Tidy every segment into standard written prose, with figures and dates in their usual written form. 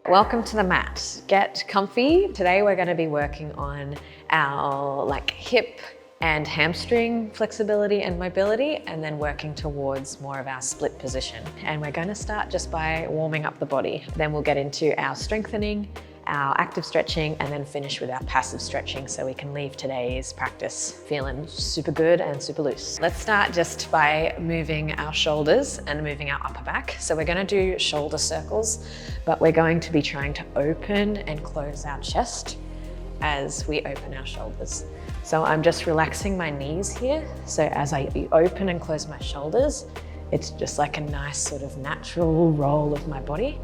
Welcome to the mat. Get comfy. Today we're going to be working on our hip and hamstring flexibility and mobility, and then working towards more of our split position. And we're going to start just by warming up the body. Then we'll get into our strengthening, our active stretching, and then finish with our passive stretching so we can leave today's practice feeling super good and super loose. Let's start just by moving our shoulders and moving our upper back. So we're going to do shoulder circles, but we're going to be trying to open and close our chest as we open our shoulders. So I'm just relaxing my knees here. So as I open and close my shoulders, it's just like a nice sort of natural roll of my body.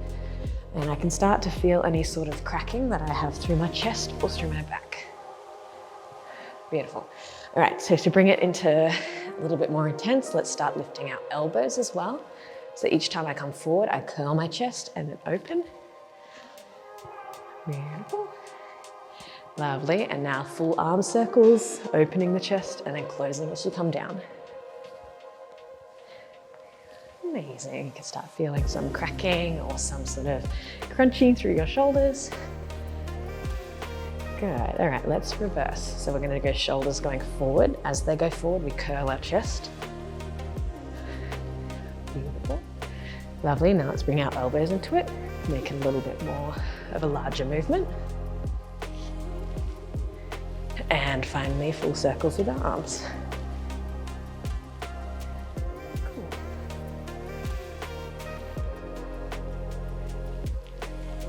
And I can start to feel any sort of cracking that I have through my chest or through my back. Beautiful. All right, so to bring it into a little bit more intense, let's start lifting our elbows as well. So each time I come forward, I curl my chest and then open. Beautiful. Lovely, and now full arm circles, opening the chest and then closing as you come down. Amazing. You can start feeling some cracking or some sort of crunching through your shoulders. Good. All right, let's reverse. So we're going to go shoulders going forward. As they go forward, we curl our chest. Beautiful. Lovely. Now let's bring our elbows into it, make it a little bit more of a larger movement. And finally, full circles with our arms.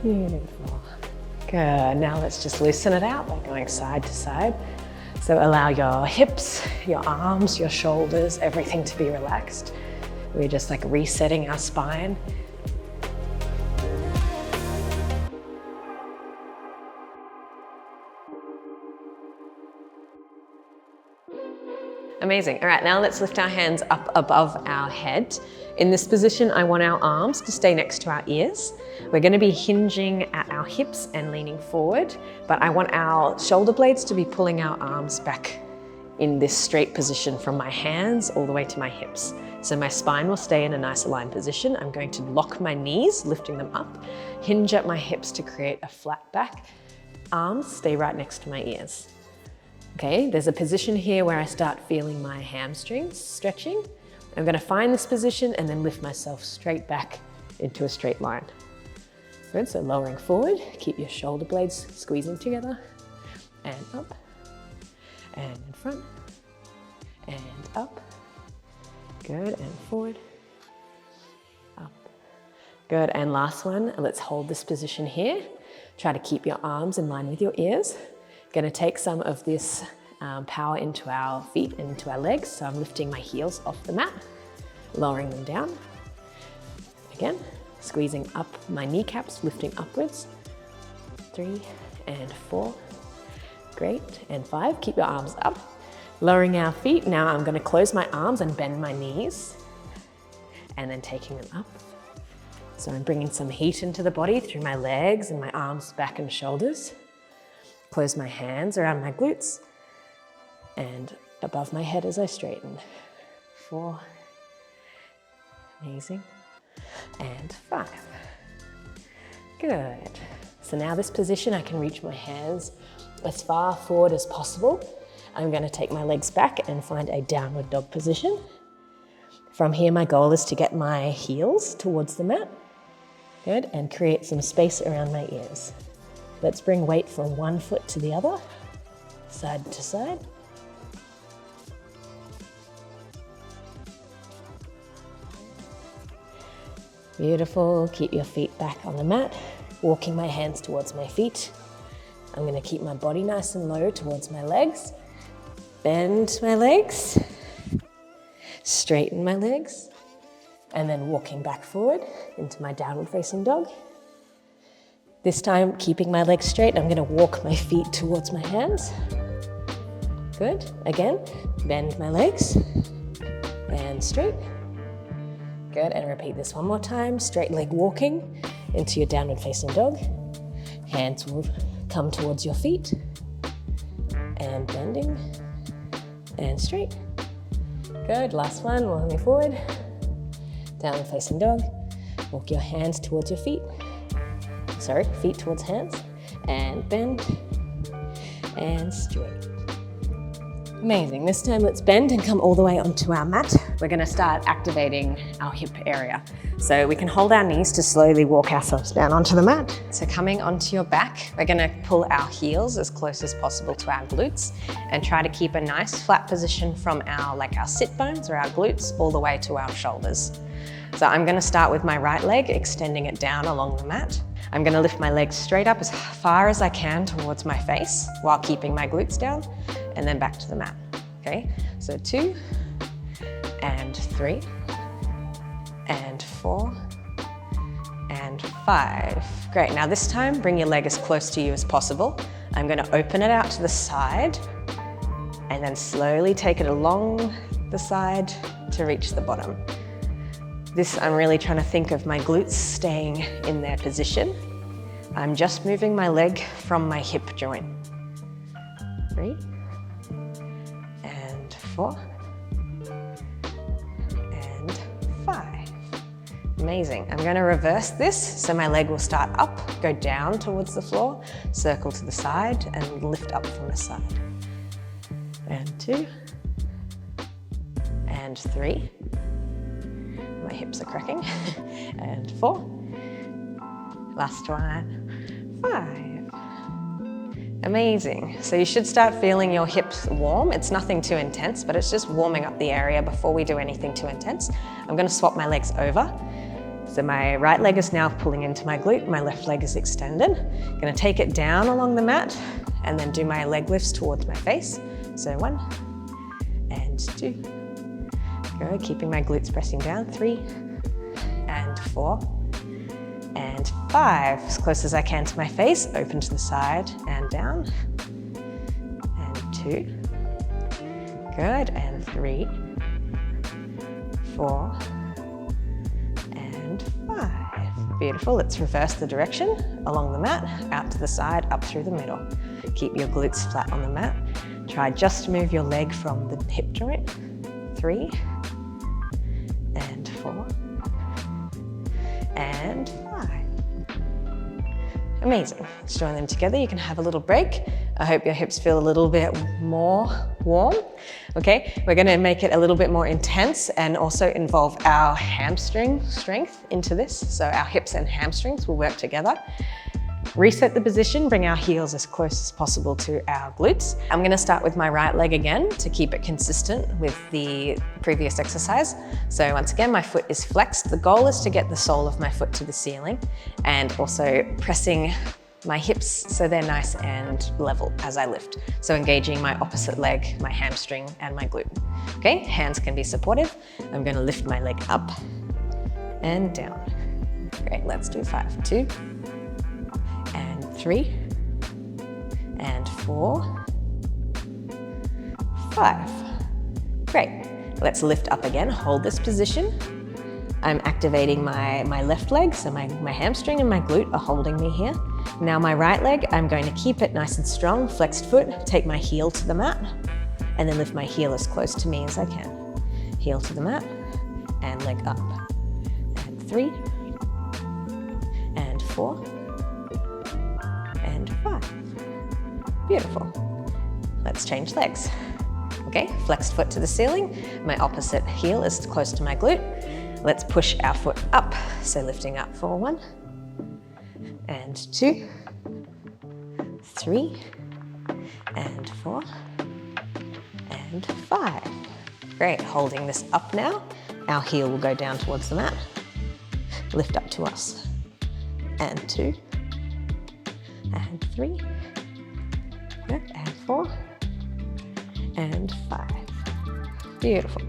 Beautiful. Good. Now let's just loosen it out by going side to side. So allow your hips, your arms, your shoulders, everything to be relaxed. We're just like resetting our spine. Amazing. All right, now let's lift our hands up above our head. In this position, I want our arms to stay next to our ears. We're going to be hinging at our hips and leaning forward, but I want our shoulder blades to be pulling our arms back in this straight position from my hands all the way to my hips. So my spine will stay in a nice aligned position. I'm going to lock my knees, lifting them up, hinge at my hips to create a flat back. Arms stay right next to my ears. Okay, there's a position here where I start feeling my hamstrings stretching. I'm going to find this position and then lift myself straight back into a straight line. Good, so lowering forward, keep your shoulder blades squeezing together, and up, and in front, and up. Good, and forward, up. Good, and last one, let's hold this position here. Try to keep your arms in line with your ears. Going to take some of this power into our feet and into our legs. So I'm lifting my heels off the mat, lowering them down. Again, squeezing up my kneecaps, lifting upwards. 3 and 4. Great, and 5. Keep your arms up. Lowering our feet. Now I'm going to close my arms and bend my knees, and then taking them up. So I'm bringing some heat into the body through my legs and my arms, back and shoulders. Close my hands around my glutes and above my head as I straighten. 4. Amazing. And 5. Good. So now this position, I can reach my hands as far forward as possible. I'm going to take my legs back and find a downward dog position. From here, my goal is to get my heels towards the mat. Good. And create some space around my ears. Let's bring weight from one foot to the other, side to side. Beautiful. Keep your feet back on the mat, walking my hands towards my feet. I'm going to keep my body nice and low towards my legs. Bend my legs, straighten my legs, and then walking back forward into my downward facing dog. This time, keeping my legs straight, I'm going to walk my feet towards my hands. Good. Again, bend my legs and straight. Good, and repeat this one more time. Straight leg walking into your downward facing dog. Hands will come towards your feet. And bending and straight. Good, last one, walking forward. Downward facing dog. Walk your hands towards your feet. feet towards hands, and bend, and straight. Amazing. This time let's bend and come all the way onto our mat. We're going to start activating our hip area. So we can hold our knees to slowly walk ourselves down onto the mat. So coming onto your back, we're going to pull our heels as close as possible to our glutes and try to keep a nice flat position from our sit bones or our glutes all the way to our shoulders. So I'm going to start with my right leg, extending it down along the mat. I'm going to lift my legs straight up as far as I can towards my face while keeping my glutes down, and then back to the mat. Okay, so 2 and 3 and 4 and 5. Great, now this time bring your leg as close to you as possible. I'm going to open it out to the side and then slowly take it along the side to reach the bottom. This, I'm really trying to think of my glutes staying in their position. I'm just moving my leg from my hip joint. 3 and 4 and 5. Amazing. I'm going to reverse this so my leg will start up, go down towards the floor, circle to the side and lift up from the side. And 2 and 3. My hips are cracking. And 4. Last one. 5. Amazing. So you should start feeling your hips warm. It's nothing too intense, but it's just warming up the area before we do anything too intense. I'm going to swap my legs over. So my right leg is now pulling into my glute. My left leg is extended. I'm going to take it down along the mat and then do my leg lifts towards my face. So 1 and 2. Go, keeping my glutes pressing down. 3 and 4 and 5. As close as I can to my face. Open to the side and down. And 2. Good. And 3, 4 and 5. Beautiful. Let's reverse the direction along the mat, out to the side, up through the middle. Keep your glutes flat on the mat. Try just to move your leg from the hip joint. 3 and 4 and 5. Amazing. Let's join them together. You can have a little break. I hope your hips feel a little bit more warm. Okay, we're going to make it a little bit more intense and also involve our hamstring strength into this. So our hips and hamstrings will work together. Reset the position, bring our heels as close as possible to our glutes. I'm going to start with my right leg again to keep it consistent with the previous exercise. So once again, my foot is flexed. The goal is to get the sole of my foot to the ceiling and also pressing my hips so they're nice and level as I lift. So engaging my opposite leg, my hamstring and my glute. Okay, hands can be supportive. I'm going to lift my leg up and down. Great, let's do 5. 2 and 3 and 4, 5. Great. Let's lift up again. Hold this position. I'm activating my left leg, so my hamstring and my glute are holding me here. Now my right leg, I'm going to keep it nice and strong, flexed foot, take my heel to the mat, and then lift my heel as close to me as I can. Heel to the mat, and leg up. And 3, and 4, and 5. Beautiful. Let's change legs. Okay, flexed foot to the ceiling. My opposite heel is close to my glute. Let's push our foot up. So lifting up for 1, and 2, 3, and 4, and 5. Great, holding this up now. Our heel will go down towards the mat. Lift up to us. And 2, and 3, and 4, and 5. Beautiful.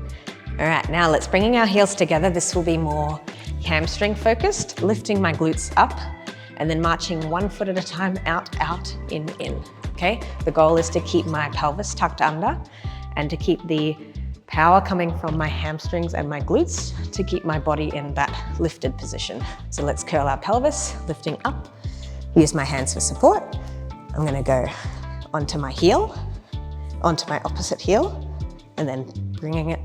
All right, now let's bring our heels together. This will be more hamstring focused, lifting my glutes up and then marching one foot at a time, out, out, in, okay? The goal is to keep my pelvis tucked under and to keep the power coming from my hamstrings and my glutes to keep my body in that lifted position. So let's curl our pelvis, lifting up, use my hands for support. I'm gonna go onto my heel, onto my opposite heel, and then bringing it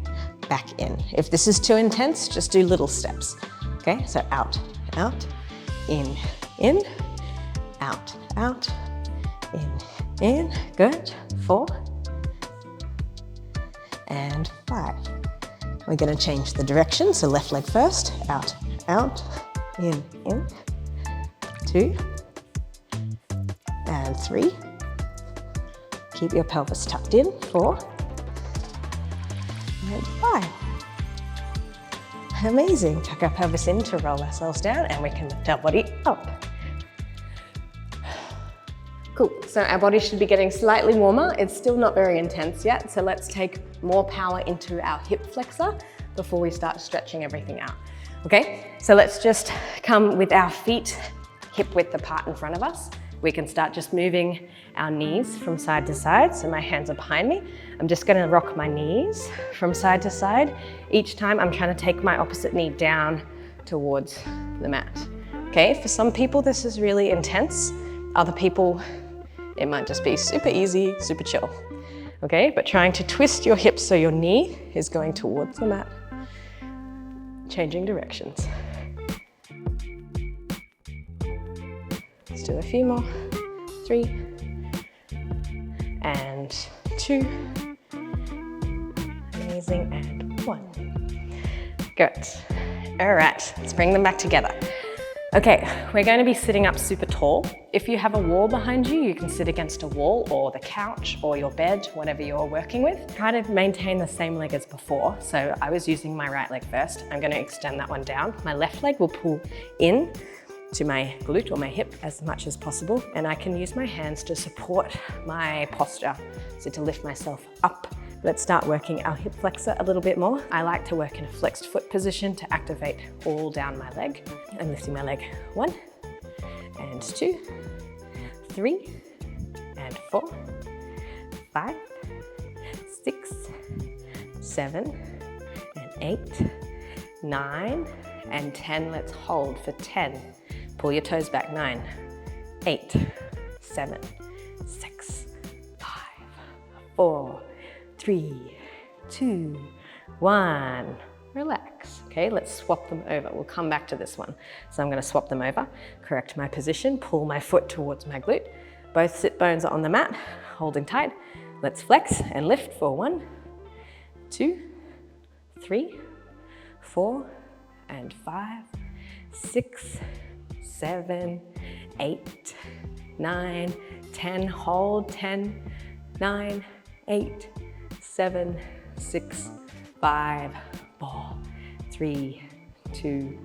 back in. If this is too intense, just do little steps. Okay, so out, out, in, out, out, in, good, 4, and 5. We're going to change the direction, so left leg first, out, out, in, 2, and 3. Keep your pelvis tucked in, 4, and 5. Amazing. Tuck our pelvis in to roll ourselves down, and we can lift our body up. Cool, so our body should be getting slightly warmer. It's still not very intense yet, so let's take more power into our hip flexor before we start stretching everything out. Okay, so let's just come with our feet hip width apart in front of us. We can start just moving our knees from side to side. So my hands are behind me. I'm just gonna rock my knees from side to side. Each time I'm trying to take my opposite knee down towards the mat. Okay, for some people this is really intense. Other people, it might just be super easy, super chill. Okay, but trying to twist your hips so your knee is going towards the mat. Changing directions. Let's do a few more. 3, and 2. Amazing, and 1. Good. All right, let's bring them back together. Okay, we're going to be sitting up super tall. If you have a wall behind you, you can sit against a wall or the couch or your bed, whatever you're working with. Try to maintain the same leg as before. So I was using my right leg first. I'm going to extend that one down. My left leg will pull in to my glute or my hip as much as possible, and I can use my hands to support my posture, so to lift myself up. Let's start working our hip flexor a little bit more. I like to work in a flexed foot position to activate all down my leg. I'm lifting my leg 1, and 2, 3, and 4, 5, 6, 7, and 8, 9, and 10. Let's hold for 10. Pull your toes back, 9, 8, 7, 6, 5, 4, 3, 2, 1. Relax. Okay, let's swap them over. We'll come back to this one. So I'm going to swap them over, correct my position, pull my foot towards my glute. Both sit bones are on the mat, holding tight. Let's flex and lift for 1, 2, 3, 4, and 5, 6, 7, 8, 9, 10. Hold 10, 9, 8, 7, 6, 5, 4, 3, 2,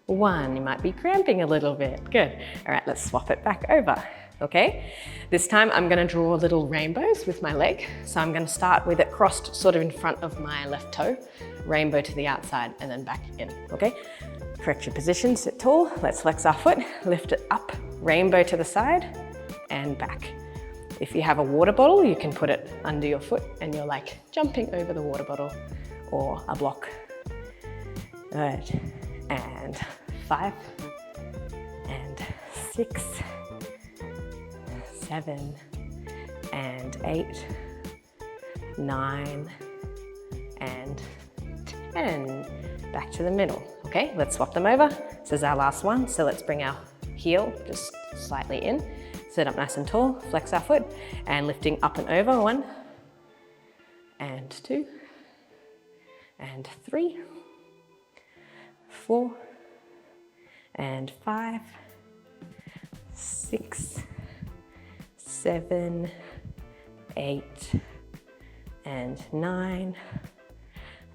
1. You might be cramping a little bit. Good. All right, let's swap it back over. Okay, this time I'm going to draw little rainbows with my leg. So I'm going to start with it crossed sort of in front of my left toe, rainbow to the outside and then back in. Okay, correct your position, sit tall. Let's flex our foot, lift it up, rainbow to the side and back. If you have a water bottle, you can put it under your foot and you're like jumping over the water bottle or a block. Good. And 5 and 6, 7 and 8, 9 and 10. Back to the middle. Okay, let's swap them over. This is our last one. So let's bring our heel just slightly in. Sit up nice and tall, flex our foot, and lifting up and over. 1 and 2 and 3, 4 and 5, 6, 7, 8, and 9,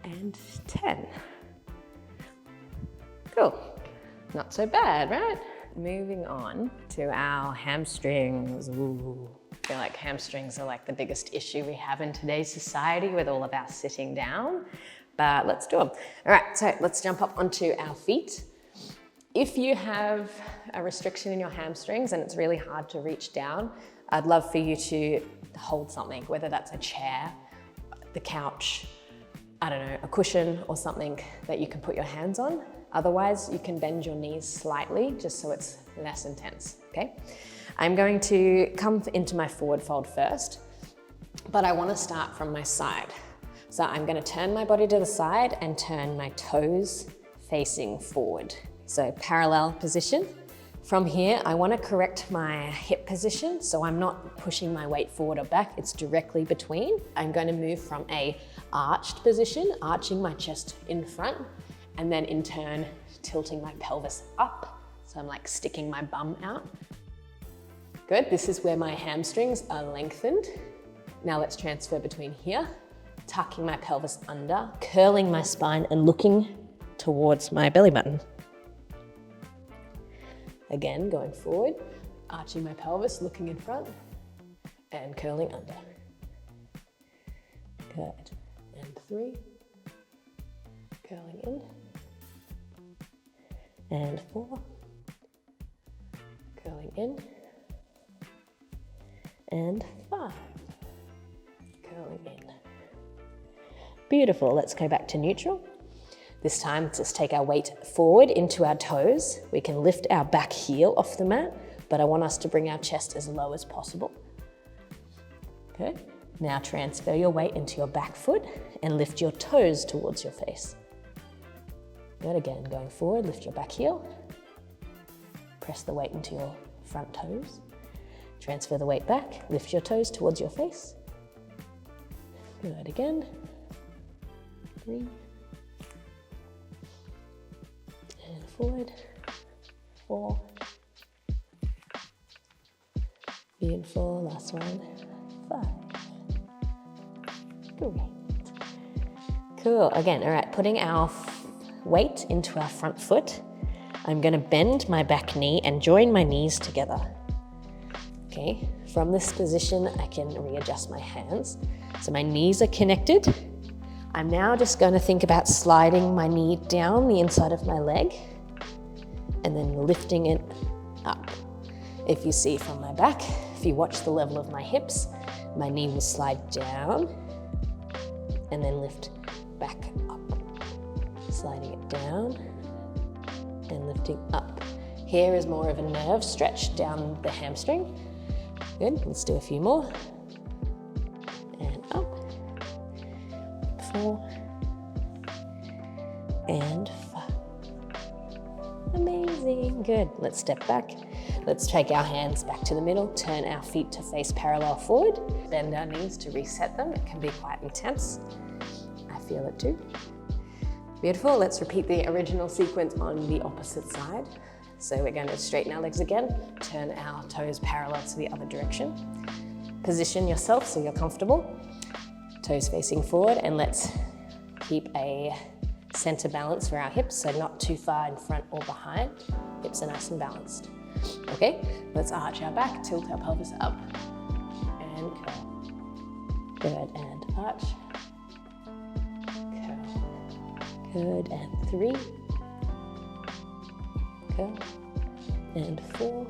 and 10. Cool. Not so bad, right? Moving on to our hamstrings. Ooh. I feel like hamstrings are like the biggest issue we have in today's society with all of our sitting down, but let's do them. All right, so let's jump up onto our feet. If you have a restriction in your hamstrings and it's really hard to reach down, I'd love for you to hold something, whether that's a chair, the couch, I don't know, a cushion or something that you can put your hands on. Otherwise, you can bend your knees slightly just so it's less intense, okay? I'm going to come into my forward fold first, but I want to start from my side. So I'm going to turn my body to the side and turn my toes facing forward. So parallel position, From here, I want to correct my hip position, so I'm not pushing my weight forward or back, it's directly between. I'm going to move from a arched position, arching my chest in front, and then in turn, tilting my pelvis up. So I'm like sticking my bum out. Good, this is where my hamstrings are lengthened. Now let's transfer between here, tucking my pelvis under, curling my spine and looking towards my belly button. Again, going forward, arching my pelvis, looking in front, and curling under. Good. And 3. Curling in. And 4. Curling in. And 5. Curling in. Beautiful. Let's go back to neutral. This time, let's just take our weight forward into our toes. We can lift our back heel off the mat, but I want us to bring our chest as low as possible. Okay, now transfer your weight into your back foot and lift your toes towards your face. Good, again, going forward, lift your back heel. Press the weight into your front toes. Transfer the weight back, lift your toes towards your face. Good, again. 3. And forward. 4. Beautiful, last one. 5. Great. Cool, again, all right, putting our weight into our front foot. I'm gonna bend my back knee and join my knees together. Okay, from this position, I can readjust my hands. So my knees are connected. I'm now just going to think about sliding my knee down the inside of my leg and then lifting it up. If you see from my back, if you watch the level of my hips, my knee will slide down and then lift back up. Sliding it down and lifting up. Here is more of a nerve stretch down the hamstring. Good, let's do a few more. And up. 4. And 5. Amazing, good. Let's step back. Let's take our hands back to the middle, turn our feet to face parallel forward, bend our knees to reset them. It can be quite intense. I feel it too. Beautiful, let's repeat the original sequence on the opposite side. So we're going to straighten our legs again, turn our toes parallel to the other direction. Position yourself so you're comfortable. Toes facing forward, and let's keep a center balance for our hips, so not too far in front or behind. Hips are nice and balanced. Okay, let's arch our back, tilt our pelvis up, and curl. Good, and arch. Curl. Good, and 3. Curl. And 4.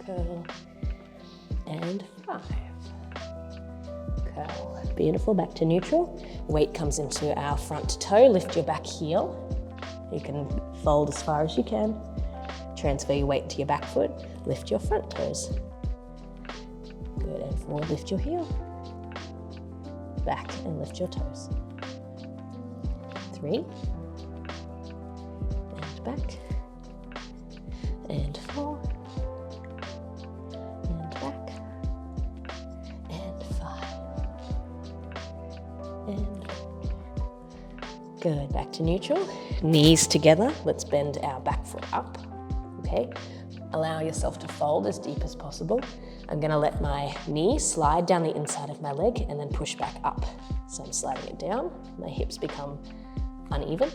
Curl. And 5. Curl. Beautiful, back to neutral. Weight comes into our front toe, lift your back heel. You can fold as far as you can. Transfer your weight to your back foot, lift your front toes. Good, and forward, lift your heel. Back and lift your toes. 3. And back. And 4. And back. And 5. And good, back to neutral. Knees together, let's bend our back foot up. Okay, allow yourself to fold as deep as possible. I'm gonna let my knee slide down the inside of my leg and then push back up. So I'm sliding it down, my hips become uneven,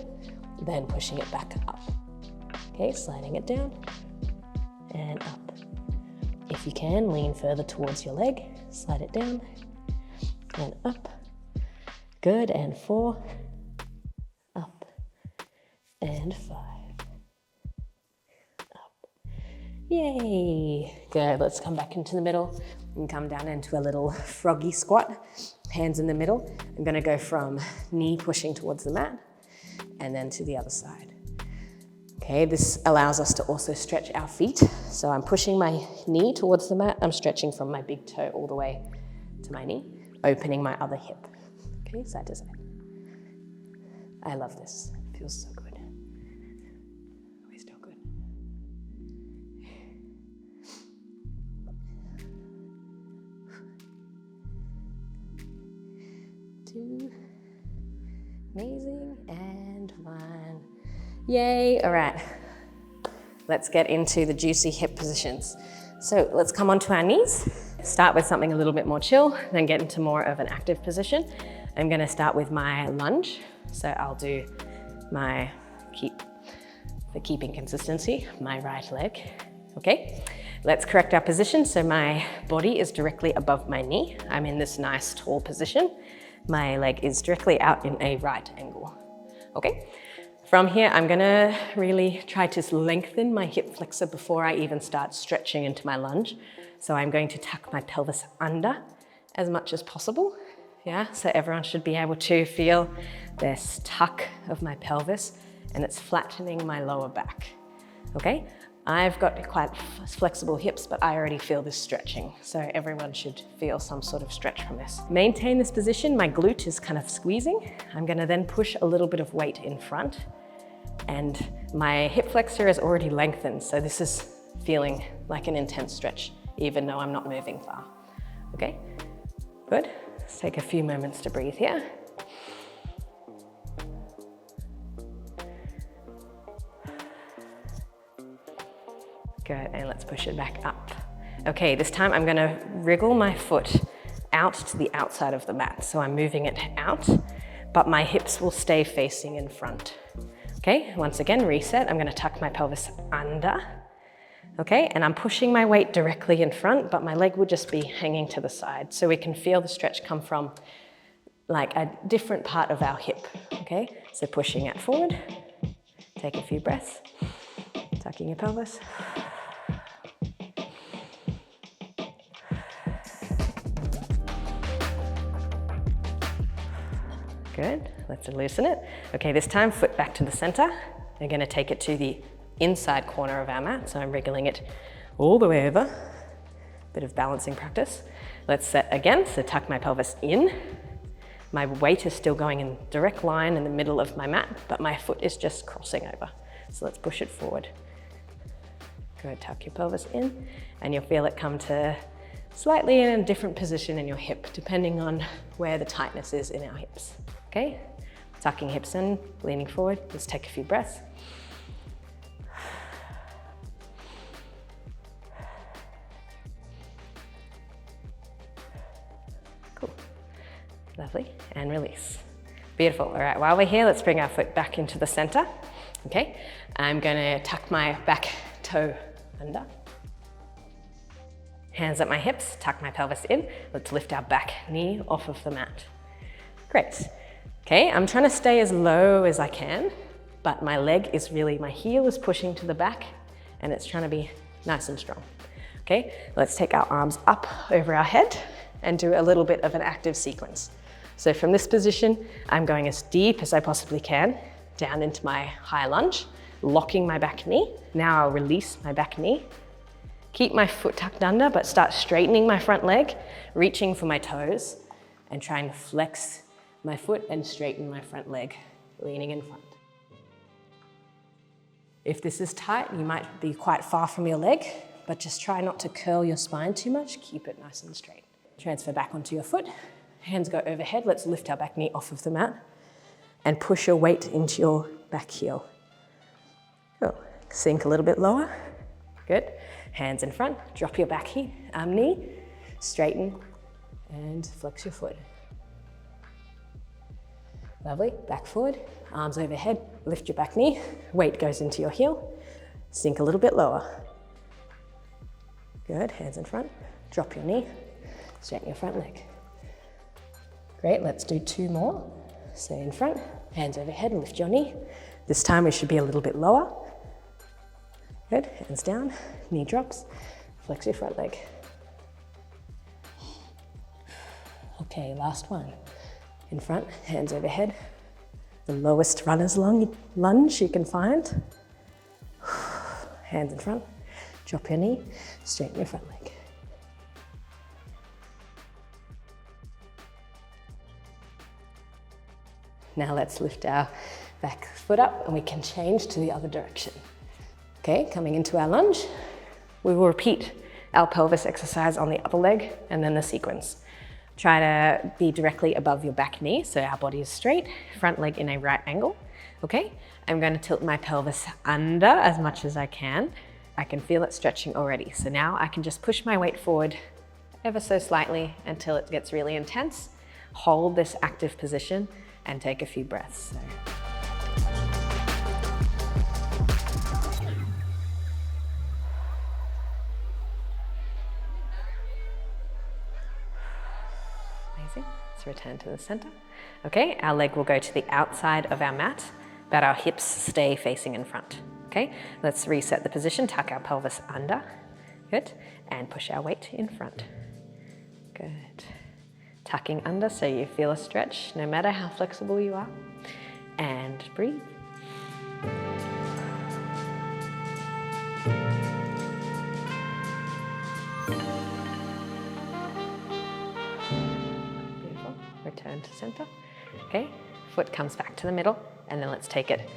then pushing it back up. Okay, sliding it down and up. If you can, lean further towards your leg, slide it down and up. Good, and 4, up, and 5. Yay, good. Let's come back into the middle and come down into a little froggy squat. Hands in the middle. I'm gonna go from knee pushing towards the mat and then to the other side. Okay, this allows us to also stretch our feet. So I'm pushing my knee towards the mat. I'm stretching from my big toe all the way to my knee, opening my other hip. Okay, side to side. I love this, it feels so good. 2. Amazing, and 1. Yay, all right. Let's get into the juicy hip positions. So let's come onto our knees. Start with something a little bit more chill, then get into more of an active position. I'm gonna start with my lunge. So I'll do my keeping consistency, my right leg, okay? Let's correct our position. So my body is directly above my knee. I'm in this nice tall position. My leg is directly out in a right angle, okay? From here, I'm gonna really try to lengthen my hip flexor before I even start stretching into my lunge. So I'm going to tuck my pelvis under as much as possible. Yeah, so everyone should be able to feel this tuck of my pelvis and it's flattening my lower back, okay? I've got quite flexible hips, but I already feel this stretching. So everyone should feel some sort of stretch from this. Maintain this position. My glute is kind of squeezing. I'm gonna then push a little bit of weight in front and my hip flexor is already lengthened. So this is feeling like an intense stretch, even though I'm not moving far, okay? Good, let's take a few moments to breathe here. Good, and let's push it back up. Okay, this time I'm gonna wriggle my foot out to the outside of the mat. So I'm moving it out, but my hips will stay facing in front. Okay, once again, reset. I'm gonna tuck my pelvis under. Okay, and I'm pushing my weight directly in front, but my leg will just be hanging to the side. So we can feel the stretch come from like a different part of our hip. Okay, so pushing it forward. Take a few breaths, tucking your pelvis. Good, let's loosen it. Okay, this time foot back to the center. We're gonna take it to the inside corner of our mat. So I'm wriggling it all the way over. Bit of balancing practice. Let's set again, so tuck my pelvis in. My weight is still going in direct line in the middle of my mat, but my foot is just crossing over. So let's push it forward. Good, tuck your pelvis in, and you'll feel it come to slightly in a different position in your hip, depending on where the tightness is in our hips. Okay, tucking hips in, leaning forward. Let's take a few breaths. Cool, lovely, and release. Beautiful, all right, while we're here, let's bring our foot back into the center. Okay, I'm gonna tuck my back toe under. Hands at my hips, tuck my pelvis in. Let's lift our back knee off of the mat. Great. Okay, I'm trying to stay as low as I can, but my leg is really, my heel is pushing to the back and it's trying to be nice and strong. Okay, let's take our arms up over our head and do a little bit of an active sequence. So from this position, I'm going as deep as I possibly can down into my high lunge, locking my back knee. Now I'll release my back knee. Keep my foot tucked under, but start straightening my front leg, reaching for my toes, and trying to flex my foot and straighten my front leg, leaning in front. If this is tight, you might be quite far from your leg, but just try not to curl your spine too much. Keep it nice and straight. Transfer back onto your foot. Hands go overhead. Let's lift our back knee off of the mat and push your weight into your back heel. Cool. Sink a little bit lower. Good. Hands in front. Drop your back knee. Straighten and flex your foot. Lovely, back forward, arms overhead, lift your back knee, weight goes into your heel, sink a little bit lower. Good, hands in front, drop your knee, straighten your front leg. Great, let's do 2 more. Stay in front, hands overhead, lift your knee. This time we should be a little bit lower. Good, hands down, knee drops, flex your front leg. Okay, last one. In front, hands overhead. The lowest runner's lunge you can find. Hands in front, drop your knee, straighten your front leg. Now let's lift our back foot up and we can change to the other direction. Okay, coming into our lunge, we will repeat our pelvis exercise on the other leg and then the sequence. Try to be directly above your back knee so our body is straight, front leg in a right angle. Okay, I'm going to tilt my pelvis under as much as I can. I can feel it stretching already. So now I can just push my weight forward ever so slightly until it gets really intense. Hold this active position and take a few breaths. Amazing. Let's return to the center. Okay, our leg will go to the outside of our mat, but our hips stay facing in front. Okay, let's reset the position, tuck our pelvis under. Good, and push our weight in front. Good. Tucking under so you feel a stretch no matter how flexible you are. And breathe. Beautiful. Return to center. Okay, foot comes back to the middle, and then let's take it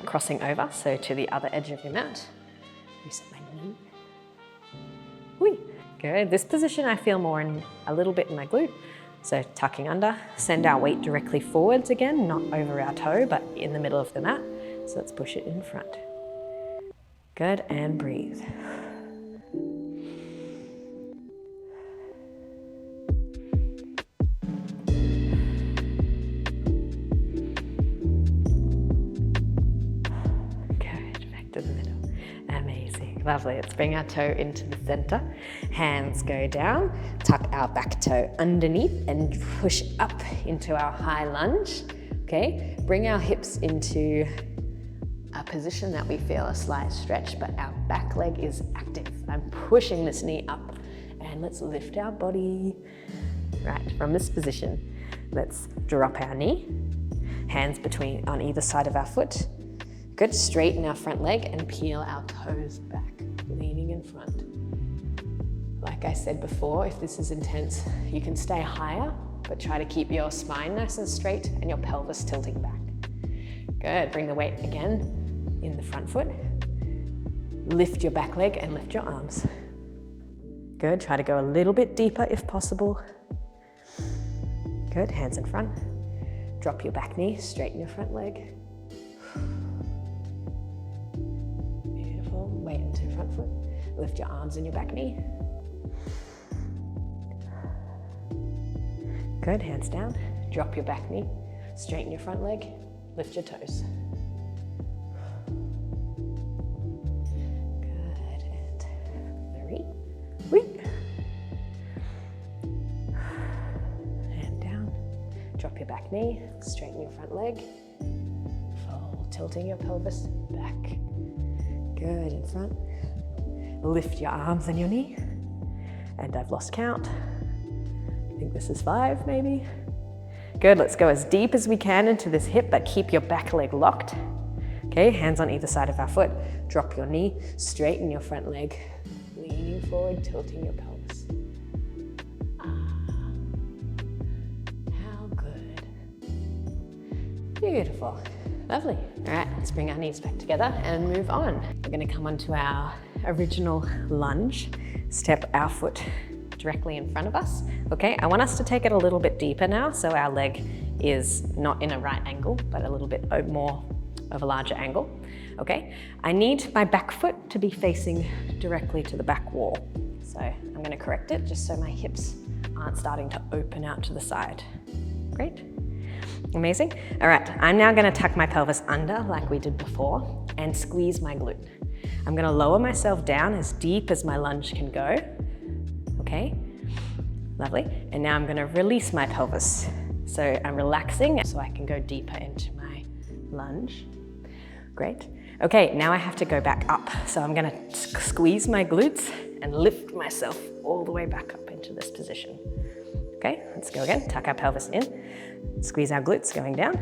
crossing over, so to the other edge of your mat. Reset my knee. Whee. Good. This position I feel more in a little bit in my glute. So tucking under, send our weight directly forwards again, not over our toe, but in the middle of the mat. So let's push it in front. Good, and breathe. Good, back to the middle. Amazing, lovely. Let's bring our toe into the center. Hands go down, tuck our back toe underneath and push up into our high lunge. Okay, bring our hips into a position that we feel a slight stretch, but our back leg is active. I'm pushing this knee up, and let's lift our body. Right, from this position, let's drop our knee, hands on either side of our foot. Good, straighten our front leg and peel our toes back, leaning in front. Like I said before, if this is intense, you can stay higher, but try to keep your spine nice and straight and your pelvis tilting back. Good, bring the weight again in the front foot. Lift your back leg and lift your arms. Good, try to go a little bit deeper if possible. Good, hands in front. Drop your back knee, straighten your front leg. Beautiful, weight into your front foot. Lift your arms and your back knee. Good, hands down. Drop your back knee, straighten your front leg, lift your toes. Good, and 3. Whee. Hand down. Drop your back knee, straighten your front leg. Fold, tilting your pelvis back. Good, in front. Lift your arms and your knee. And I've lost count. I think this is 5, maybe. Good, let's go as deep as we can into this hip, but keep your back leg locked. Okay, hands on either side of our foot. Drop your knee, straighten your front leg. Leaning forward, tilting your pelvis. How good. Beautiful, lovely. All right, let's bring our knees back together and move on. We're gonna come onto our original lunge. Step our foot directly in front of us. Okay, I want us to take it a little bit deeper now, so our leg is not in a right angle, but a little bit more of a larger angle. Okay, I need my back foot to be facing directly to the back wall. So I'm gonna correct it just so my hips aren't starting to open out to the side. Great, amazing. All right, I'm now gonna tuck my pelvis under like we did before and squeeze my glute. I'm gonna lower myself down as deep as my lunge can go. Okay, lovely. And now I'm gonna release my pelvis. So I'm relaxing so I can go deeper into my lunge. Great. Okay, now I have to go back up. So I'm gonna squeeze my glutes and lift myself all the way back up into this position. Okay, let's go again. Tuck our pelvis in, squeeze our glutes going down,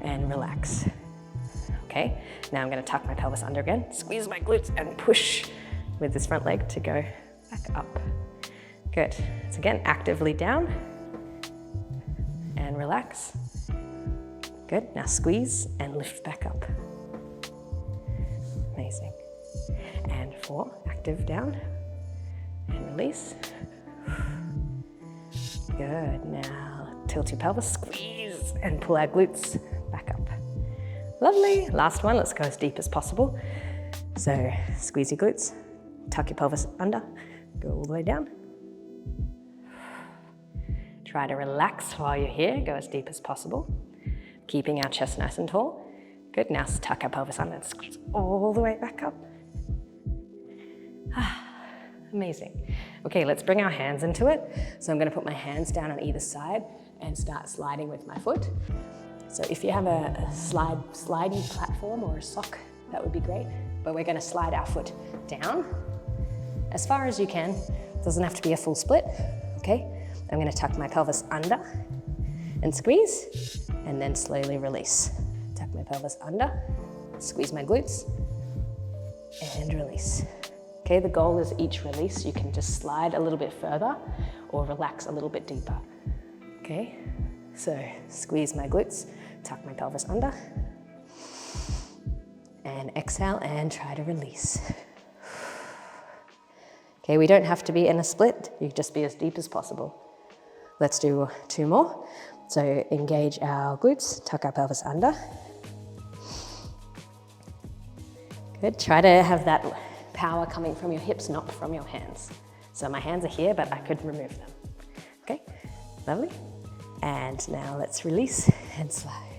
and relax. Okay, now I'm gonna tuck my pelvis under again, squeeze my glutes and push with this front leg to go back up. Good. So again, actively down and relax. Good. Now squeeze and lift back up. Amazing. And 4, active down and release. Good, now tilt your pelvis, squeeze, and pull our glutes back up. Lovely, last one, let's go as deep as possible. So squeeze your glutes, tuck your pelvis under, go all the way down. Try to relax while you're here, go as deep as possible. Keeping our chest nice and tall. Good, now tuck our pelvis under and squeeze all the way back up. Amazing. Okay, let's bring our hands into it. So I'm gonna put my hands down on either side and start sliding with my foot. So if you have a sliding platform or a sock, that would be great. But we're gonna slide our foot down as far as you can. It doesn't have to be a full split, okay? I'm gonna tuck my pelvis under and squeeze, and then slowly release. Tuck my pelvis under, squeeze my glutes, and release. Okay, the goal is each release, you can just slide a little bit further or relax a little bit deeper. Okay, so squeeze my glutes, tuck my pelvis under, and exhale and try to release. Okay, we don't have to be in a split, you just be as deep as possible. Let's do 2 more. So engage our glutes, tuck our pelvis under. Good, try to have that power coming from your hips, not from your hands. So my hands are here, but I could remove them. Okay, lovely. And now let's release and slide.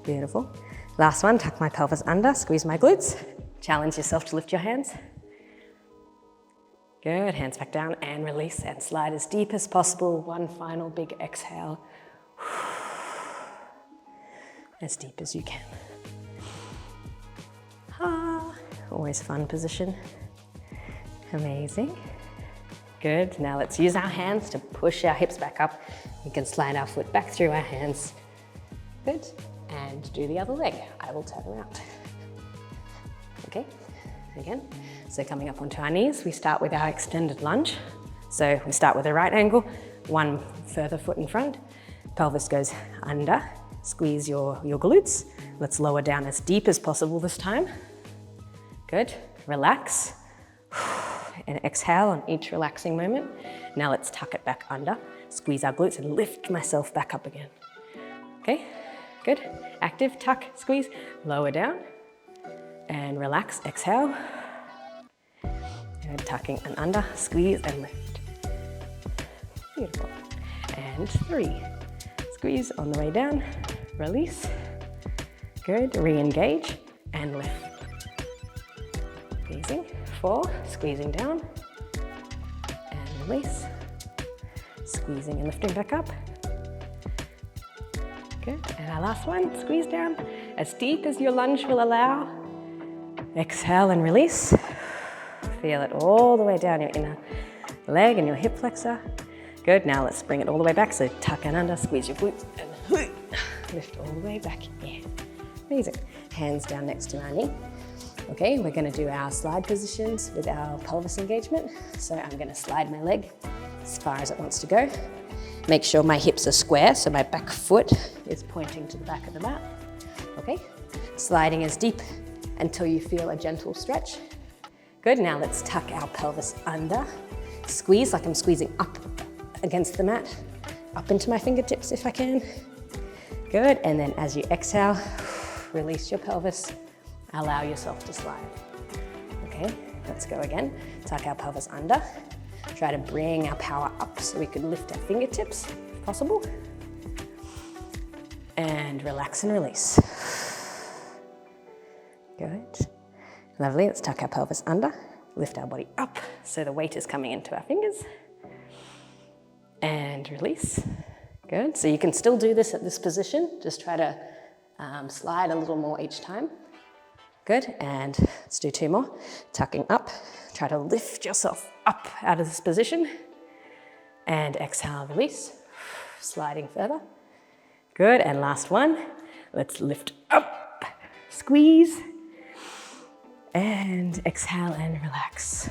Beautiful. Last one, tuck my pelvis under, squeeze my glutes. Challenge yourself to lift your hands. Good, hands back down and release and slide as deep as possible. One final big exhale. As deep as you can. Always fun position. Amazing. Good, now let's use our hands to push our hips back up. We can slide our foot back through our hands. Good, and do the other leg. I will turn around. Okay, again. So coming up onto our knees, we start with our extended lunge. So we start with a right angle, one further foot in front, pelvis goes under, squeeze your glutes. Let's lower down as deep as possible this time. Good, relax, and exhale on each relaxing moment. Now let's tuck it back under, squeeze our glutes and lift myself back up again. Okay, good, active, tuck, squeeze, lower down, and relax, exhale. Good, tucking and under, squeeze and lift. Beautiful, and 3. Squeeze on the way down, release. Good, re-engage and lift. Squeezing, 4, squeezing down and release. Squeezing and lifting back up. Good, and our last one, squeeze down as deep as your lunge will allow. Exhale and release. Feel it all the way down your inner leg and your hip flexor. Good, now let's bring it all the way back. So tuck and under, squeeze your glutes and lift all the way back here. Amazing. Hands down next to our knee. Okay, we're gonna do our slide positions with our pelvis engagement. So I'm gonna slide my leg as far as it wants to go. Make sure my hips are square, so my back foot is pointing to the back of the mat. Okay, sliding as deep until you feel a gentle stretch. Good, now let's tuck our pelvis under. Squeeze like I'm squeezing up against the mat, up into my fingertips if I can. Good, and then as you exhale, release your pelvis. Allow yourself to slide. Okay, let's go again. Tuck our pelvis under. Try to bring our power up so we can lift our fingertips if possible. And relax and release. Good. Lovely, let's tuck our pelvis under. Lift our body up so the weight is coming into our fingers. And release. Good, so you can still do this at this position. Just try to slide a little more each time. Good, and let's do 2 more. Tucking up, try to lift yourself up out of this position. And exhale, release. Sliding further. Good, and last one. Let's lift up, squeeze. And exhale and relax.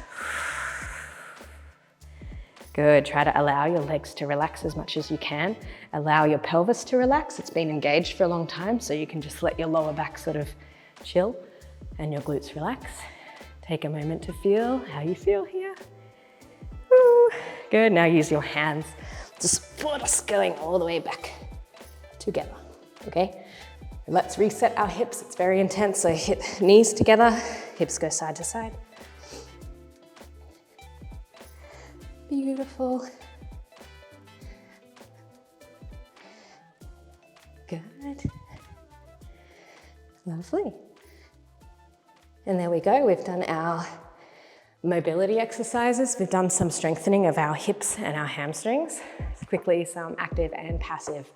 Good, try to allow your legs to relax as much as you can. Allow your pelvis to relax. It's been engaged for a long time, so you can just let your lower back sort of chill and your glutes relax. Take a moment to feel how you feel here. Woo. Good, now use your hands to support us going all the way back together, okay? Let's reset our hips, it's very intense, so hip, knees together, hips go side to side. Beautiful. Good. Lovely. And there we go, we've done our mobility exercises. We've done some strengthening of our hips and our hamstrings. Quickly, some active and passive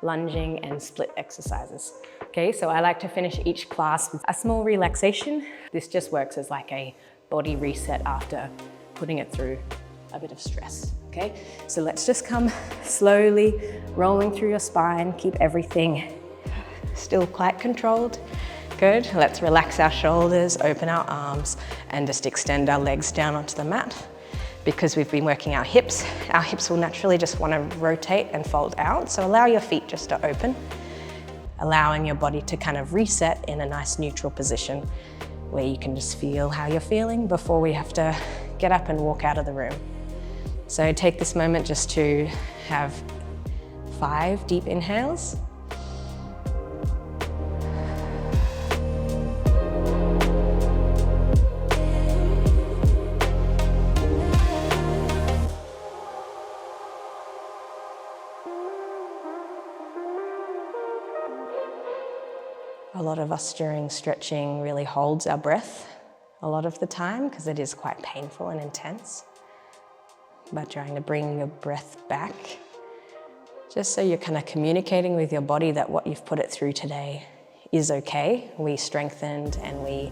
lunging and split exercises. Okay, so I like to finish each class with a small relaxation. This just works as like a body reset after putting it through a bit of stress, okay? So let's just come slowly rolling through your spine, keep everything still quite controlled. Good, let's relax our shoulders, open our arms, and just extend our legs down onto the mat. Because we've been working our hips will naturally just want to rotate and fold out. So allow your feet just to open, allowing your body to kind of reset in a nice neutral position where you can just feel how you're feeling before we have to get up and walk out of the room. So take this moment just to have 5 deep inhales. A lot of us during stretching really holds our breath a lot of the time because it is quite painful and intense. But trying to bring your breath back, just so you're kind of communicating with your body that what you've put it through today is okay. We strengthened and we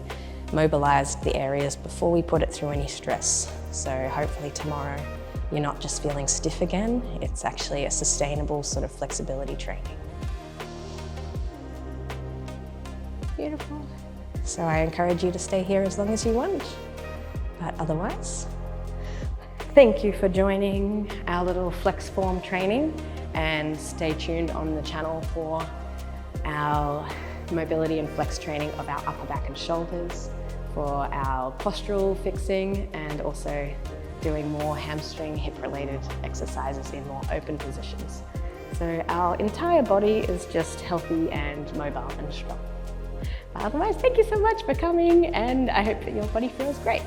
mobilized the areas before we put it through any stress. So hopefully tomorrow you're not just feeling stiff again, it's actually a sustainable sort of flexibility training. Beautiful. So I encourage you to stay here as long as you want, but otherwise, thank you for joining our little FLEXFORM training, and stay tuned on the channel for our mobility and flex training of our upper back and shoulders, for our postural fixing, and also doing more hamstring hip related exercises in more open positions. So our entire body is just healthy and mobile and strong. But otherwise, thank you so much for coming, and I hope that your body feels great.